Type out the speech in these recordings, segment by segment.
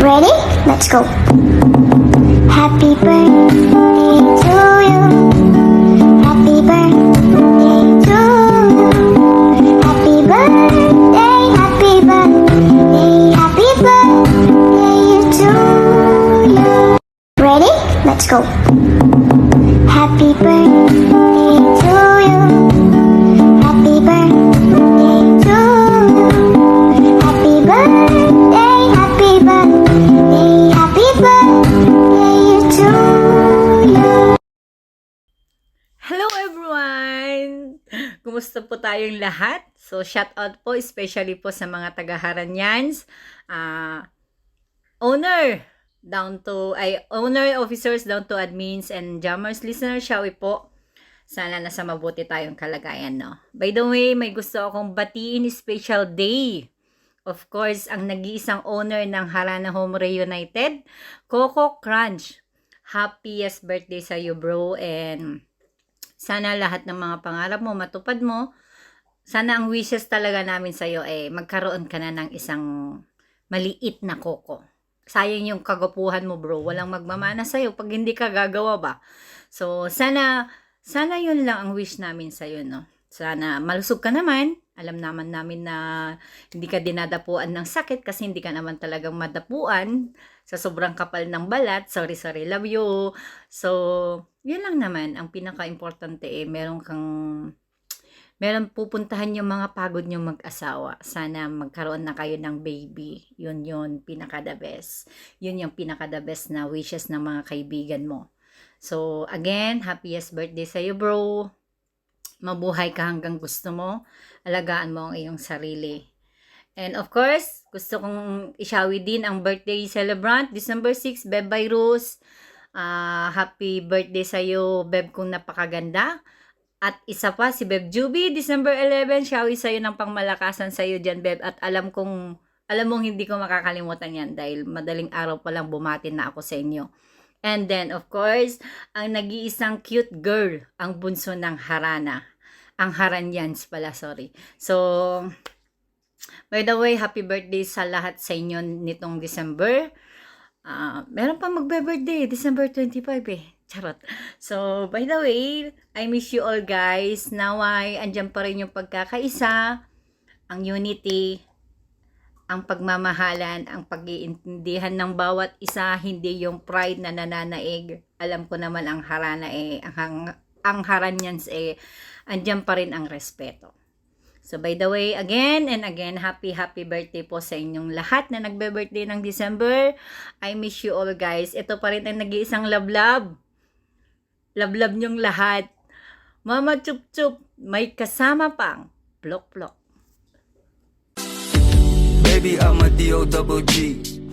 Ready? Let's go. Happy birthday to you. Happy birthday to you. Happy birthday, happy birthday, happy birthday to you. Ready? Let's go. Happy birthday to you. Happy birthday to you. Happy birthday, happy birthday, happy birthday to you. Hello everyone! Kumusta po tayong lahat? So, shout out po especially po sa mga taga-Haranyans, owner officers down to admins and jammers listeners, shawi po. Sana nasa mabuti tayong kalagayan, no? By the way, may gusto akong batiin special day. Of course, ang nag-iisang owner ng Harana Home Reunited, Coco Crunch. Happiest birthday sa iyo, bro, and sana lahat ng mga pangarap mo matupad mo. Sana ang wishes talaga namin sa iyo magkaroon ka na ng isang maliit na koko. Sayang yung kagapuhan mo, bro. Walang magmamana sa iyo pag hindi ka gagawa ba. So sana yun lang ang wish namin sa iyo, no. Sana malusog ka naman. Alam naman namin na hindi ka dinadapuan ng sakit kasi hindi ka naman talagang madapuan sa sobrang kapal ng balat. Sorry, love you. So, yun lang naman. Ang pinaka-importante meron pupuntahan yung mga pagod nyo mag-asawa. Sana magkaroon na kayo ng baby. Yun, pinaka-the best. Yun yung pinaka-the best na wishes ng mga kaibigan mo. So, again, happiest birthday sa'yo, bro. Mabuhay ka hanggang gusto mo. Alagaan mo ang iyong sarili. And of course, gusto kong ishawi din ang birthday celebrant, December 6, Beb Virus. Happy birthday sa'yo, Beb, kung napakaganda. At isa pa, si Beb Juby, December 11, shawi sa'yo ng pangmalakasan sa'yo dyan, Beb. At alam mong hindi ko makakalimutan yan dahil madaling araw pa lang bumati na ako sa inyo. And then, of course, ang nag-iisang cute girl, ang bunso ng Harana. Ang Haranyans pala, sorry. So, by the way, happy birthday sa lahat sa inyo nitong December. Meron pa magbe-birthday, December 25 Charot. So, by the way, I miss you all guys. Naway, andyan pa rin yung pagkakaisa, ang unity, ang pagmamahalan, ang pag-iintindihan ng bawat isa, hindi yung pride na nananaig. Alam ko naman ang Harana ang Haranyans andyan pa rin ang respeto. So by the way, again and again, happy birthday po sa inyong lahat na nagbe-birthday ng December. I miss you all guys. Ito pa rin ang nag-iisang lablab. Lablab niyong lahat. Mama Chup Chup, may kasama pang plok-plok. Baby, I'm a D-O-double-G.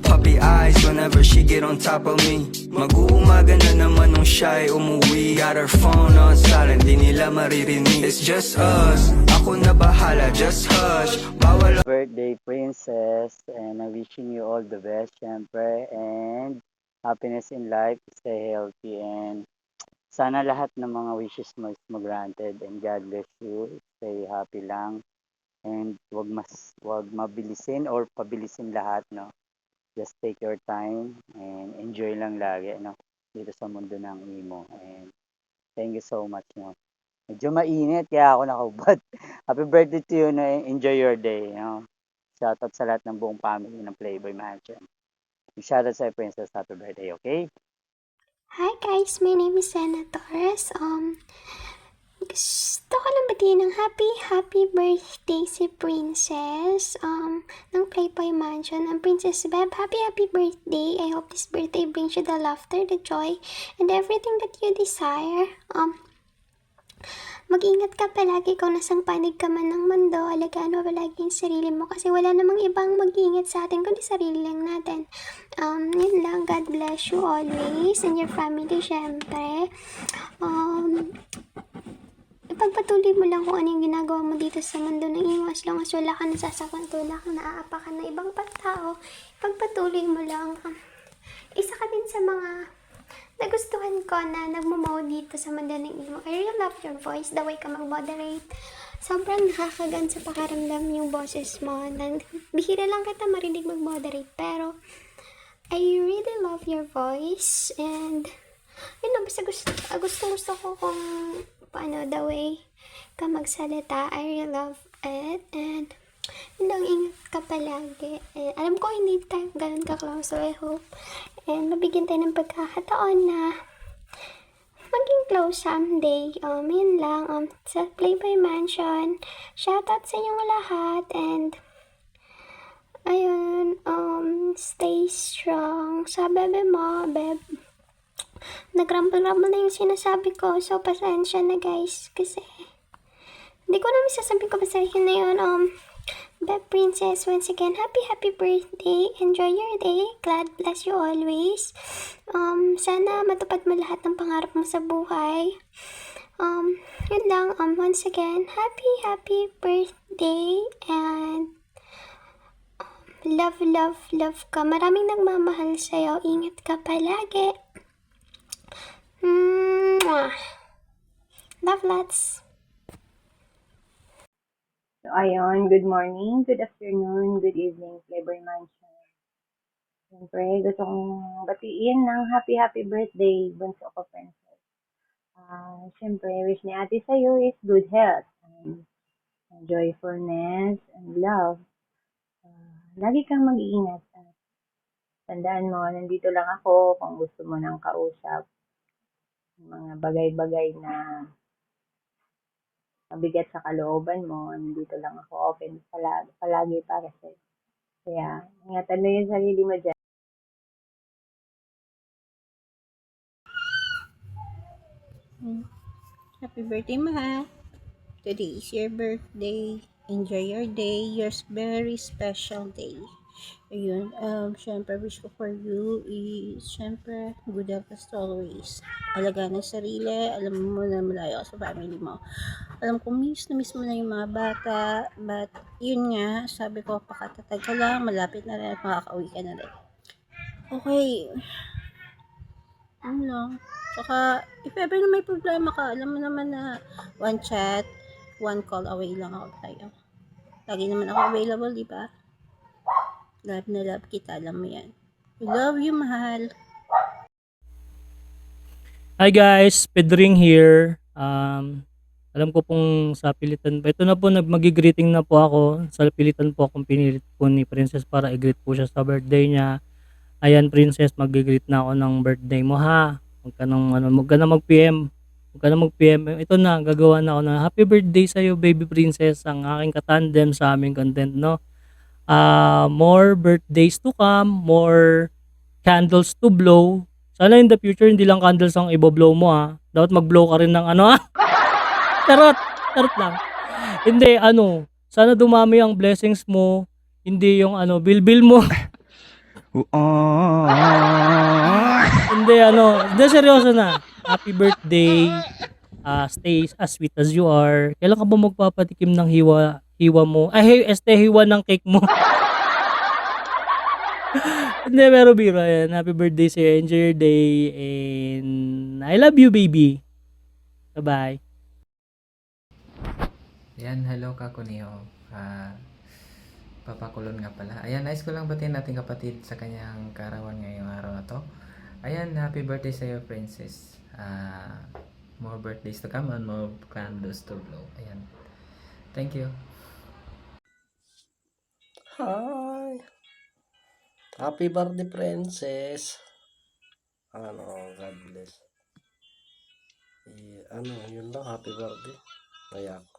Puppy eyes whenever she get on top of me. Mag-uumaga na naman nung shy umuwi. Got her phone on silent, di nila maririnig. It's just us, ako na bahala, just hush. Bawal. Birthday princess, and I'm wishing you all the best, syempre, and happiness in life, stay healthy, and sana lahat ng mga wishes mo is granted, and God bless you, stay happy lang, and wag mabilisin or pabilisin lahat, no. Just take your time and enjoy lang lagi, no, dito sa mundo ng imo. And thank you so much, no. Medyo mainit kaya ako nakahubad. Happy birthday to you, no. Enjoy your day, no. Shout out sa lahat ng buong family ng Playboy Mansion. Shout out sa Princess, happy birthday, okay? Hi guys, my name is Senna Torres. Gusto ko lang batiin ng happy birthday si Princess ng Playboy Mansion. Ang Princess Beb, happy birthday. I hope this birthday brings you the laughter, the joy, and everything that you desire. Mag-ingat ka palagi kung nasang panig ka man ng mundo. Alagaan mo palagi yung sarili mo kasi wala namang ibang mag-ingat sa atin kundi sarili lang natin. Yun lang. God bless you always and your family, syempre. Ipagpatuloy mo lang kung ano yung ginagawa mo dito sa mundo ng imo. As long as wala ka nasasaktan, wala kang naaapakan na ibang tao, ipagpatuloy mo lang. Isa ka din sa mga nagustuhan ko na nagmamaw dito sa mundo ng imo. I really love your voice, the way ka mag-moderate. Sobrang nakakagan sa pakaramdam yung boses mo. Bihira lang kita marinig mag-moderate, pero I really love your voice and yun lang, basta gusto ko kung paano the way ka magsalita. I really love it and yun lang, ingat ka palagi. And alam ko hindi tayo ganun ka-close, so I hope and mabigyan tayo ng pagkakataon na maging close someday. Yun lang. Sa Playboy Mansion, shoutout sa inyong lahat and ayun, stay strong. Sa bebe mo, beb. Nag-rumble-rumble na yung sinasabi ko. So, pasensya na guys. Kasi, hindi ko naman sasabihin ko basta yun na yun. Beb Princess, once again, happy birthday. Enjoy your day. God bless you always. Sana matupad mo lahat ng pangarap mo sa buhay. Yun lang. Once again, happy birthday. And, love ka. Maraming nagmamahal sa'yo. Ingat ka palagi. Mwah. Love lots. So, ayun, good morning, good afternoon, good evening, Playboy Mansion. Siyempre, gusto kong batiin ng happy birthday, bunso ko, Princess. Siyempre, wish ni ate sa'yo is good health, and joyfulness, and love. Lagi kang mag-iingat. Tandaan mo, nandito lang ako kung gusto mo ng kausap. Mga bagay-bagay na mabigat sa kalooban mo, nandito lang ako, open palagi para sa'yo. Kaya, ingatan mo yung sarili mo dyan. Happy birthday, mahal. Today is your birthday. Enjoy your day, your very special day. Ayun, syempre, wish ko for you is, syempre, good health as always. Alagaan ang sarili, alam mo na malayo ka sa family mo. Alam ko, miss mo na yung mga bata, but, yun nga, sabi ko, pakatatag ka lang, malapit na rin at makakauwi ka na rin. Okay, ano lang. Saka, if ever na may problema ka, alam mo naman na one chat, one call away lang ako tayo. Lagi naman ako available, di ba? Love na love kita, alam mo yan. I love you, mahal. Hi guys, Pedring here. Alam ko pong sa pilitan pa. Ito na po, mag-greeting na po ako. Sa pilitan po akong pinilit po ni Princess para i-greet po siya sa birthday niya. Ayan Princess, mag-greet na ako ng birthday mo ha. Huwag ka na mag-PM. Huwag ka na mag-PM. Ito na, gagawa na ako na happy birthday sa iyo, baby princess. Ang aking katandem sa aming content, no? More birthdays to come, more candles to blow. Sana in the future, hindi lang candles ang i-blow mo ha. Dapat mag-blow ka rin ng ano ha. Charot lang. Hindi, sana dumami ang blessings mo. Hindi yung bilbil mo. Hindi, seryoso na. Happy birthday. Stay as sweet as you are. Kailan ka ba magpapatikim ng hiwa mo? Hiwa ng cake mo. Hindi, pero biro yan. Happy birthday sa'yo. Enjoy your day. And I love you, baby. Bye-bye. Yan, hello Kakuniho. Papakulon nga pala. Ayan, nice ko lang batiin natin kapatid sa kanyang karawan ngayong araw na to. Ayan, happy birthday sa iyo, Princess. More birthdays to come and more candles to blow. Ayan. Thank you. Hi! Happy birthday, Princess! God bless. Yun lang, happy birthday. Kaya ako.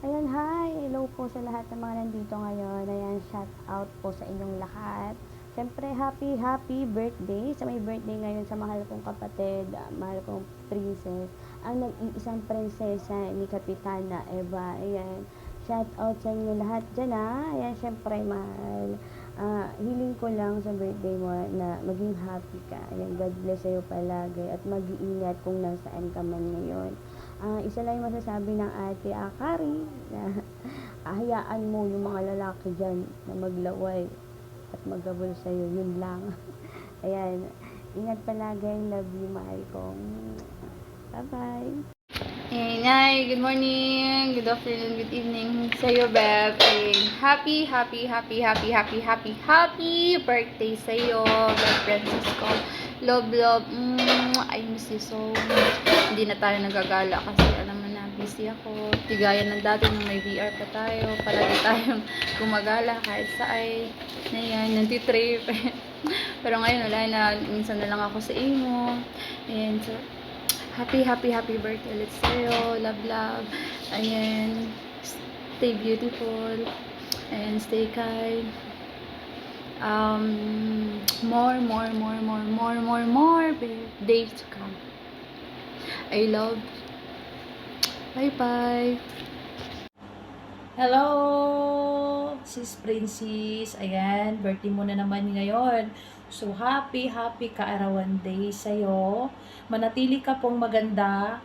Ayan, hi! Hello po sa lahat ng mga nandito ngayon. Ayan, shout out po sa inyong lahat. Siyempre, happy birthday sa may birthday ngayon sa mahal kong kapatid, mahal kong princess, ang nag-iisang prinsesa ni Kapitana Eva. Ayan, shout out sa inyo lahat dyan ha. Ayan, siyempre, mahal. Hiling ko lang sa birthday mo na maging happy ka. Ayan, God bless sa'yo palagi at mag-iingat kung nasaan ka man ngayon. Isa lang yung masasabi ng ate Akari na hayaan mo yung mga lalaki dyan na maglaway at magabol sa'yo. Yun lang. Ayan. Ingat palagi. Love you, mahal ko. Bye-bye. And hi, good morning, good afternoon, good evening sa'yo, Beb. And happy birthday sa'yo, Beb Princess ko. Love, I miss you so much. Hindi na tayo nagagala kasi alam mo na, busy ako. Tigayan ng dati nung may VR pa tayo. Palagi tayong gumagala kahit saan. Na yan, nantitrip. Pero ngayon, wala na. Minsan na lang ako sa imo. And so, happy birthday ulit sa'yo. Love. Ayan. Stay beautiful. And stay kind. More days to come. I love. Bye. Hello, Sis Princess. Ayan, birthday mo na naman ngayon. So, happy kaarawan day sa'yo. Manatili ka pong maganda.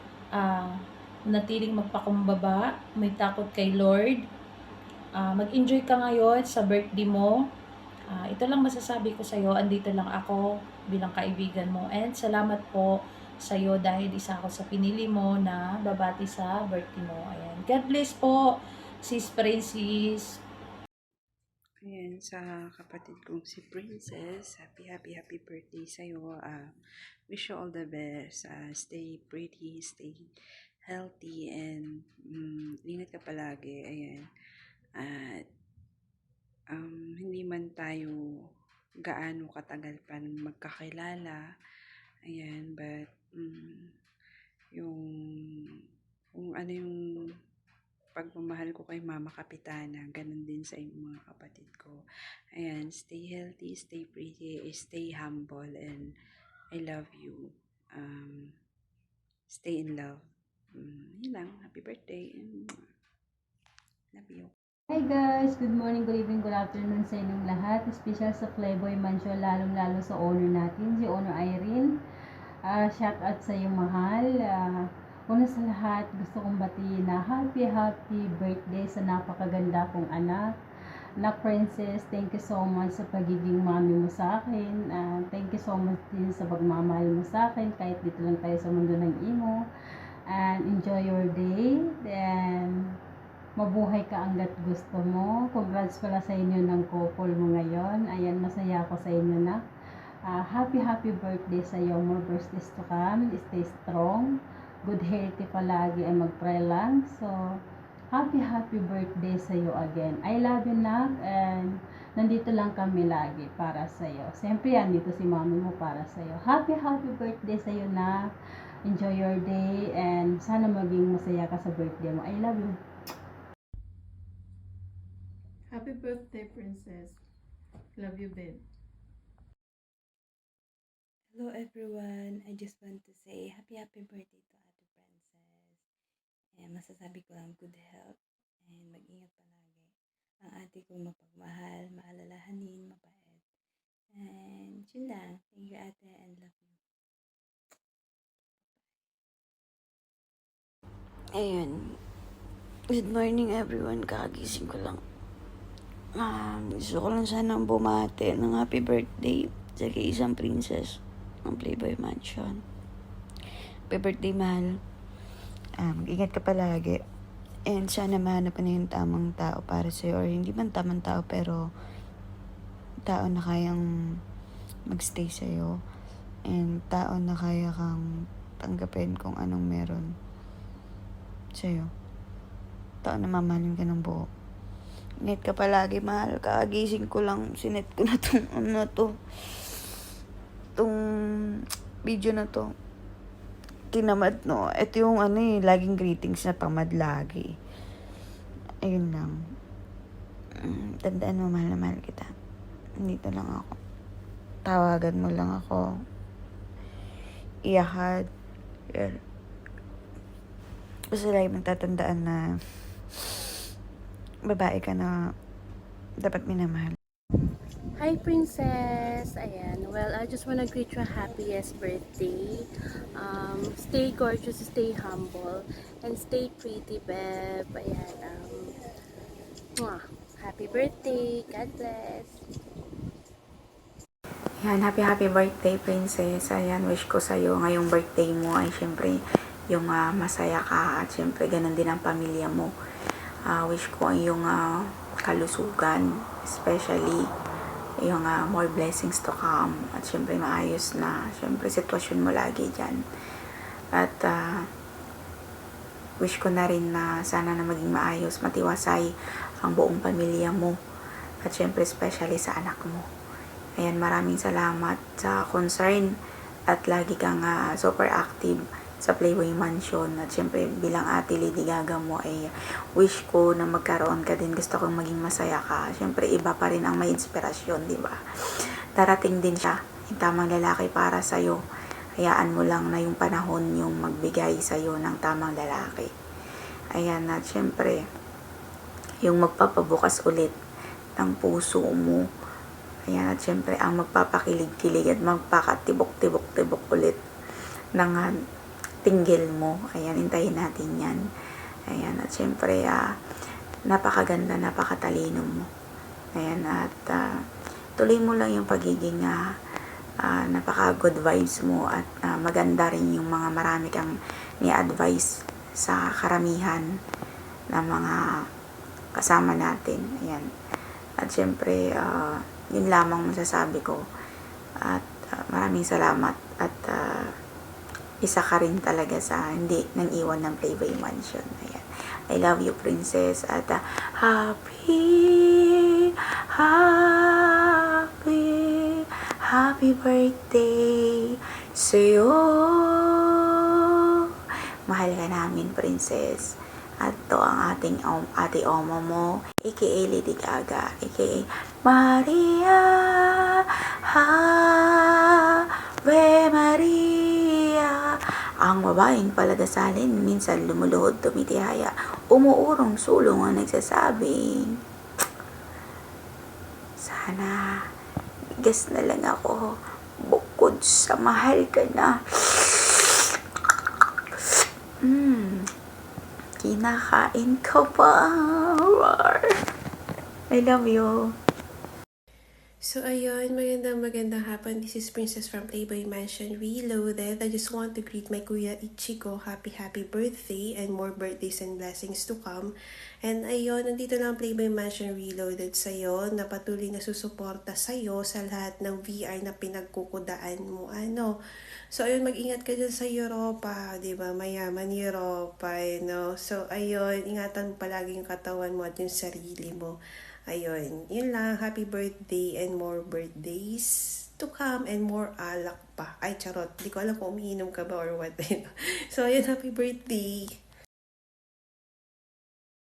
Manatiling magpakumbaba. May takot kay Lord. Mag-enjoy ka ngayon sa birthday mo. Ito lang masasabi ko sa'yo. Andito lang ako bilang kaibigan mo. And salamat po sa'yo dahil isa ako sa pinili mo na babati sa birthday mo. Ayan. God bless po, Sis Princess. Ayan, sa kapatid kong si Princess, happy birthday sa'yo. Wish you all the best. Stay pretty, stay healthy, and ingat ka palagi. Ayan. At hindi man tayo gaano katagal pa magkakilala. Ayan, but kung ano yung pagmamahal ko kay Mama Kapitana, ganun din sa mga kapatid ko. Ayan, stay healthy, stay pretty, stay humble, and I love you. Stay in love. Yun lang. Happy birthday. Love you. Hi guys! Good morning, good evening, good afternoon sa inyong lahat. Special sa Playboy Mansion, lalong-lalo sa owner natin, si Owner Irene. Shout out sa iyong mahal. Una sa lahat, gusto kong batiin na happy birthday sa napakaganda kong anak. Anak Princess, thank you so much sa pagiging mami mo sa akin. Thank you so much din sa pagmamahal mo sa akin kahit dito lang tayo sa mundo ng imo. And enjoy your day. Then, mabuhay ka hanggat gusto mo. Congrats pala sa inyo ng couple mo ngayon. Ayan, masaya ako sa inyo na. Happy birthday sa iyo. More birthdays to come. Stay strong. Good healthy palagi ay mag-pray lang. So, happy birthday sa iyo again. I love you, Nak. And nandito lang kami lagi para sa iyo. Siyempre, dito si mami mo para sa iyo. Happy birthday sa iyo, Nak. Enjoy your day. And sana maging masaya ka sa birthday mo. I love you. Happy birthday, Princess. Love you, babe. Hello everyone. I just want to say happy birthday to Ate Princess. And masasabi ko lang good health and mag-ingat palagi. Ang ate kong mapagmahal, maalalahanin, mabait. And yun lang. Thank you, ate, and love you. Ayun. Good morning everyone. Kakagising ko lang. Gusto ko lang sanang bumati ng happy birthday sa isang princess ng Playboy Mansion. Happy birthday, mahal. Mag-ingat ka palagi. And sana mahanap na yung tamang tao para sa'yo. Or hindi man tamang tao, pero tao na kayang magstay sa'yo. And tao na kaya kang tanggapin kung anong meron sa'yo. Tao na mamahalin ka ng buo. Ingat ka palagi, mahal. Kakagising ko lang, sinet ko na tong video na to. Tinamad, no? Ito yung laging greetings na tamad lagi. Ayun lang. Tandaan mo, mahal na mahal kita. Nandito lang ako. Tawagan mo lang ako. Iyakad. Basta lagi mong tatandaan na babae ka na dapat minamahal. Hi, Princess! Ayan, well, I just wanna greet you a happiest birthday. Stay gorgeous, stay humble, and stay pretty, Beb. Ayan, happy birthday! God bless! Ayan, happy birthday, Princess. Ayan, wish ko sa'yo ngayong birthday mo ay syempre yung masaya ka at syempre ganun din ang pamilya mo. Wish ko ang yung kalusugan, especially yung more blessings to come at syempre maayos na syempre sitwasyon mo lagi dyan. At wish ko na rin na sana na maging maayos, matiwasay ang buong pamilya mo at syempre especially sa anak mo. Ayan, maraming salamat sa concern at lagi kang super active sa Playboy Mansion. At syempre bilang ate Lady Gaga mo ay wish ko na magkaroon ka din. Gusto kong maging masaya ka. Syempre iba pa rin ang may inspirasyon, di ba? Darating din siya, yung tamang lalaki para sa'yo. Hayaan mo lang na yung panahon yung magbigay sa'yo ng tamang lalaki. Ayan, at syempre yung magpapabukas ulit ng puso mo. Ayan, at syempre ang magpapakilig-kilig at magpakatibok-tibok-tibok ulit ng tinggil mo. Ayan, hintayin natin yan. Ayan, at syempre napakaganda, napakatalino mo. Ayan, at tuloy mo lang yung pagiging napaka good vibes mo at maganda rin yung mga marami kang ni-advise sa karamihan ng mga kasama natin. Ayan. At syempre, yun lamang masasabi ko. At maraming salamat. At isa ka rin talaga sa hindi nang iwan ng Playboy Mansion. Ayan. I love you, princess. At happy birthday sa'yo. Mahal ka namin, princess. At to ang ating ate Oma mo, aka Lady Gaga, aka Maria, Ave Maria. Ang babaeng paladasalin, minsan lumuluhod, tumitihaya, umuurong sulong ang nagsasabing, sana bigas na lang ako, bukod sa mahal ka na. Kinakain ka pa. I love you. So ayun, magandang hapon. This is Princess from Playboy Mansion Reloaded. I just want to greet my Kuya Ichigo. Happy birthday and more birthdays and blessings to come. And ayun, nandito na ang Playboy Mansion Reloaded sa'yo na patuloy na susuporta sa'yo sa lahat ng VR na pinagkukudaan mo. So ayun, mag-ingat ka dyan sa Europa, di ba? Mayaman Europa, So ayun, ingatan palagi yung katawan mo at yung sarili mo. Ayun, yun lang. Happy birthday and more birthdays to come and more alak pa. Ay, charot. Di ko alam kung umiinom ka ba or what. So, ayun, happy birthday.